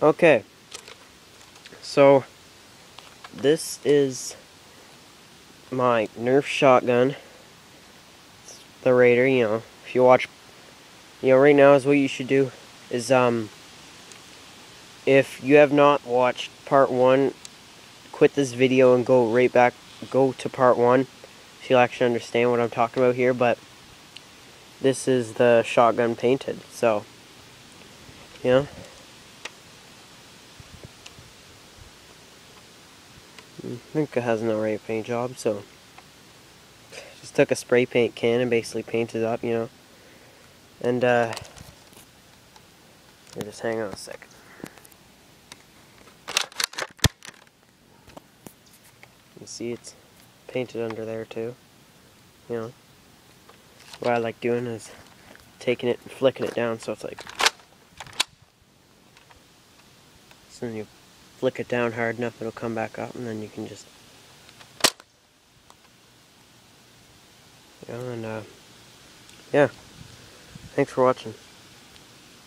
Okay, so this is my Nerf shotgun. It's the Raider, if you watch, right now is what you should do is, if you have not watched part 1, quit this video and go to part 1, so you'll actually understand what I'm talking about here, but this is the shotgun painted, so, I think it has an alright paint job, so just took a spray paint can and basically painted it up, and just hang on a second. You see it's painted under there too, What I like doing is taking it and flicking it down, so it's like, so then you flick it down hard enough it'll come back up, and then you can just, and yeah, thanks for watching.